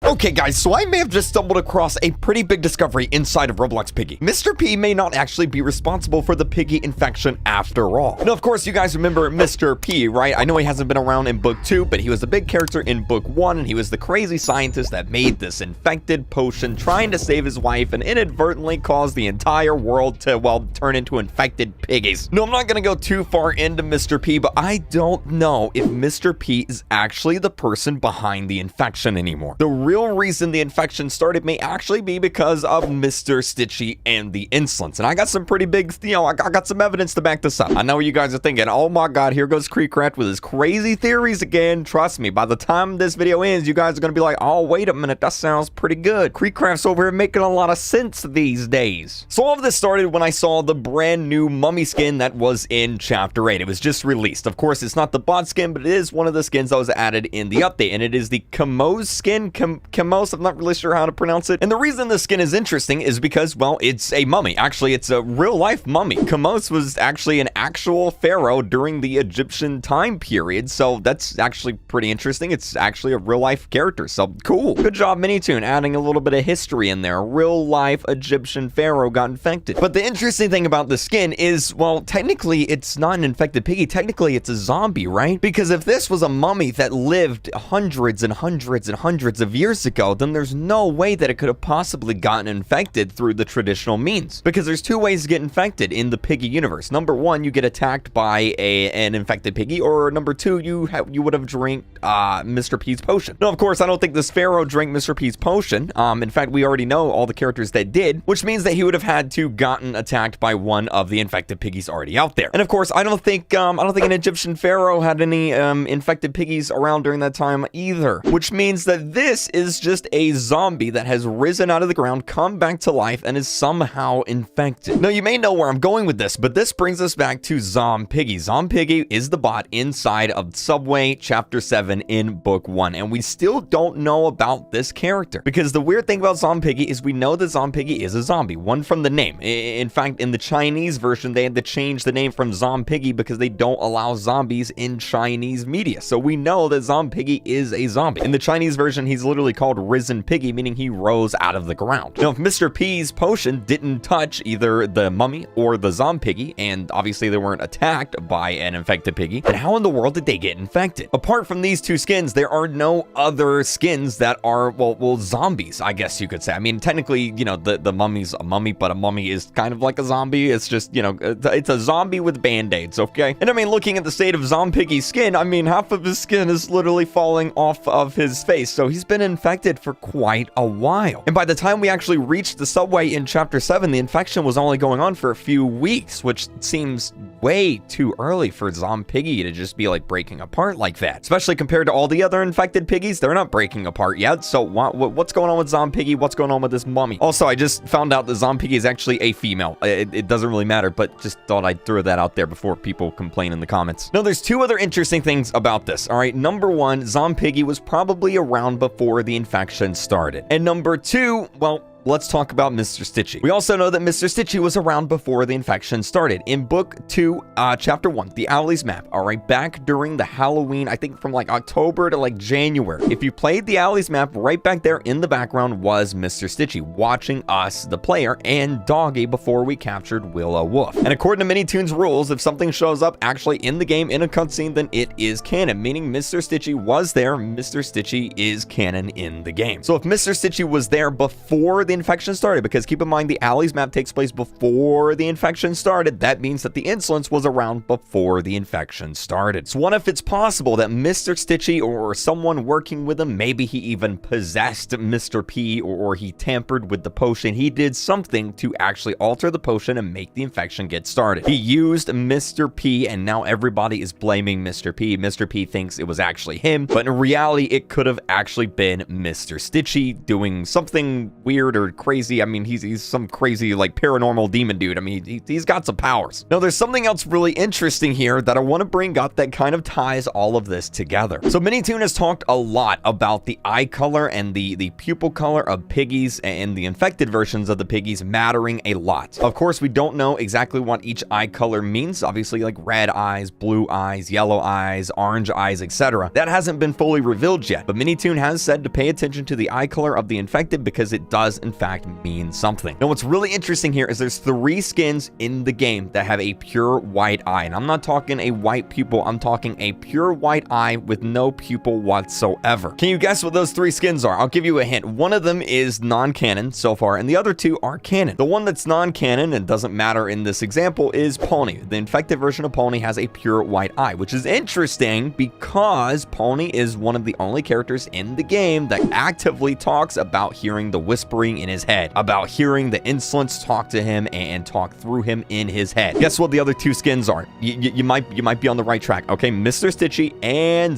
Okay guys, so I may have just stumbled across a pretty big discovery inside of Roblox Piggy. Mr. P may not actually be responsible for the Piggy infection after all. Now, of course, you guys remember Mr. P, right? I know he hasn't been around in book 2, but he was a big character in book 1, and he was the crazy scientist that made this infected potion trying to save his wife and inadvertently caused the entire world to, well, turn into infected piggies. No, I'm not gonna go too far into Mr. P, but I don't know if Mr. P is actually the person behind the infection anymore. The real reason the infection started may actually be because of Mr. Stitchy and the insolence. And I got some pretty big, I got some evidence to back this up. I know what you guys are thinking, oh my god, here goes Creekrat with his crazy theories again. Trust me, by the time this video ends, you guys are gonna be like, oh, wait a minute, that sounds pretty good. Creekrat's over here making a lot of sense these days. So all of this started when I saw the brand new mummy skin that was in Chapter 8. It was just released. Of course, it's not the bot skin, but it is one of the skins that was added in the update, and it is the KAMOSI skin. KAMOSI, I'm not really sure how to pronounce it. And the reason the skin is interesting is because, well, it's a mummy. Actually, it's a real-life mummy. KAMOSI was actually an actual pharaoh during the Egyptian time period, so that's actually pretty interesting. It's actually a real-life character, so cool. Good job, Minitoon, adding a little bit of history in there. A real-life Egyptian pharaoh got infected. But the interesting thing about the skin is, well, technically, it's not an infected piggy. Technically, it's a zombie, right? Because if this was a mummy that lived hundreds and hundreds and hundreds of years ago, then there's no way that it could have possibly gotten infected through the traditional means. Because there's two ways to get infected in the piggy universe. Number one, you get attacked by an infected piggy, or number two, you would have drank Mr. P's potion. Now, of course, I don't think this pharaoh drank Mr. P's potion. In fact, we already know all the characters that did, which means that he would have had to gotten attacked by one of the infected piggies already out there. And of course, I don't think an Egyptian pharaoh had any infected piggies around during that time either, which means that this is just a zombie that has risen out of the ground, come back to life, and is somehow infected. Now, you may know where I'm going with this, but this brings us back to Zom Piggy. Zom Piggy is the bot inside of Subway Chapter 7 in Book 1, and we still don't know about this character. Because the weird thing about Zom Piggy is we know that Zom Piggy is a zombie, one from the name. In fact, in the Chinese version, they had to change the name from Zom Piggy because they don't allow zombies in Chinese media. So we know that Zom Piggy is a zombie. In the Chinese version, he's literally called Risen Piggy, meaning he rose out of the ground. Now, if Mr. P's potion didn't touch either the mummy or the Zom Piggy, and obviously they weren't attacked by an infected piggy, then how in the world did they get infected? Apart from these two skins, there are no other skins that are, well, zombies, I guess you could say. I mean, technically, the mummy's a mummy, but a mummy is kind of like a zombie. It's just, it's a zombie with band-aids, okay? And I mean, looking at the state of Zom Piggy's skin, I mean, half of his skin is literally falling off of his face, so he's been infected for quite a while. And by the time we actually reached the subway in Chapter 7, the infection was only going on for a few weeks, which seems way too early for Zom Piggy to just be like breaking apart like that. Especially compared to all the other infected piggies, they're not breaking apart yet. So what's going on with Zom Piggy? What's going on with this mummy? Also, I just found out that Zom Piggy is actually a female. It doesn't really matter, but just thought I'd throw that out there before people complain in the comments. Now, there's two other interesting things about this. All right, number one, Zom Piggy was probably around before the infection started. And number two, well, let's talk about Mr. Stitchy. We also know that Mr. Stitchy was around before the infection started. In Book 2, Chapter 1, the Owlie's Map, all right, back during the Halloween, I think from like October to like January. If you played the Owlie's Map, right back there in the background was Mr. Stitchy watching us, the player, and Doggy before we captured Willow Wolf. And according to Minitoon's rules, if something shows up actually in the game in a cutscene, then it is canon, meaning Mr. Stitchy was there. Mr. Stitchy is canon in the game. So if Mr. Stitchy was there before the infection started, because keep in mind the Owlie's Map takes place before the infection started, that means that the insolence was around before the infection started. So what if it's possible that Mr. Stitchy or someone working with him, maybe he even possessed Mr. P, or he tampered with the potion, he did something to actually alter the potion and make the infection get started. He used Mr. P, and now everybody is blaming Mr. P. Mr. P thinks it was actually him, but in reality it could have actually been Mr. Stitchy doing something weird or weird, crazy. I mean, he's some crazy, like, paranormal demon dude. I mean, he's got some powers. Now, there's something else really interesting here that I want to bring up that kind of ties all of this together. So, Minitoon has talked a lot about the eye color and the pupil color of piggies and the infected versions of the piggies mattering a lot. Of course, we don't know exactly what each eye color means. Obviously, like red eyes, blue eyes, yellow eyes, orange eyes, etc. That hasn't been fully revealed yet, but Minitoon has said to pay attention to the eye color of the infected because it does, in fact, mean something. Now, what's really interesting here is there's 3 skins in the game that have a pure white eye, and I'm not talking a white pupil, I'm talking a pure white eye with no pupil whatsoever. Can you guess what those 3 skins are? I'll give you a hint. One of them is non-canon so far, and the other 2 are canon. The one that's non-canon and doesn't matter in this example is Pony. The infected version of Pony has a pure white eye, which is interesting because Pony is one of the only characters in the game that actively talks about hearing the whispering in his head, about hearing the insolence talk to him and talk through him in his head. Guess what the other 2 skins are? You might be on the right track. Okay, Mr. Stitchy and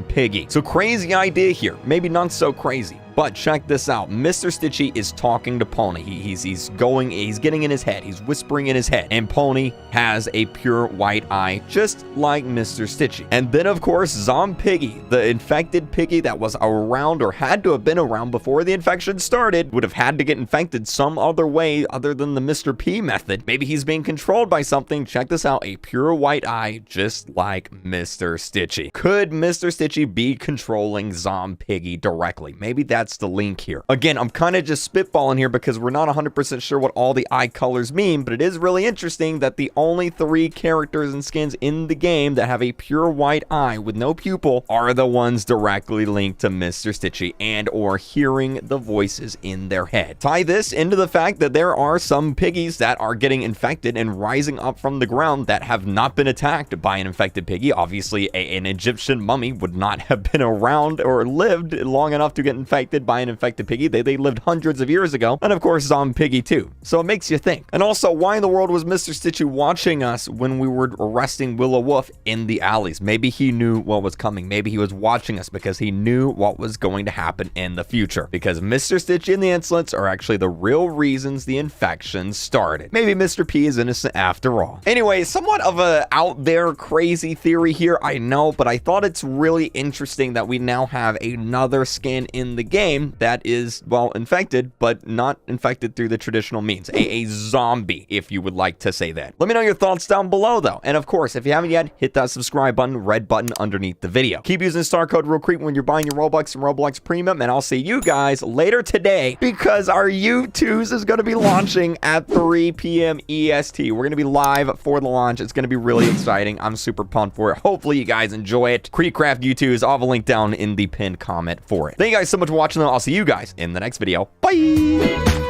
Piggy. So crazy idea here. Maybe not so crazy. But check this out. Mr. Stitchy is talking to Pony. He's getting in his head. He's whispering in his head. And Pony has a pure white eye, just like Mr. Stitchy. And then, of course, Piggy, the infected piggy that was around or had to have been around before the infection started, would have had to get infected some other way other than the Mr. P method. Maybe he's being controlled by something. Check this out. A pure white eye, just like Mr. Stitchy. Could Mr. Stitchy be controlling Piggy directly? Maybe that's the link here. Again, I'm kind of just spitballing here because we're not 100% sure what all the eye colors mean, but it is really interesting that the only 3 characters and skins in the game that have a pure white eye with no pupil are the ones directly linked to Mr. Stitchy and or hearing the voices in their head. Tie this into the fact that there are some piggies that are getting infected and rising up from the ground that have not been attacked by an infected piggy. Obviously, an Egyptian mummy would not have been around or lived long enough to get infected by an infected piggy. They lived hundreds of years ago. And of course, Piggy too. So it makes you think. And also, why in the world was Mr. Stitchy watching us when we were arresting Willow Wolf in the alleys? Maybe he knew what was coming. Maybe he was watching us because he knew what was going to happen in the future. Because Mr. Stitchy and the insolence are actually the real reasons the infection started. Maybe Mr. P is innocent after all. Anyway, somewhat of a out there crazy theory here, I know, but I thought it's really interesting that we now have another skin in the game that is, well, infected, but not infected through the traditional means. A zombie, if you would like to say that. Let me know your thoughts down below, though. And of course, if you haven't yet, hit that subscribe button, red button underneath the video. Keep using star code RealCreep when you're buying your Robux and Roblox Premium, and I'll see you guys later today because our U2s is going to be launching at 3 p.m. EST. We're going to be live for the launch. It's going to be really exciting. I'm super pumped for it. Hopefully, you guys enjoy it. Creepcraft U2s. I'll have a link down in the pinned comment for it. Thank you guys so much for watching. I'll see you guys in the next video. Bye!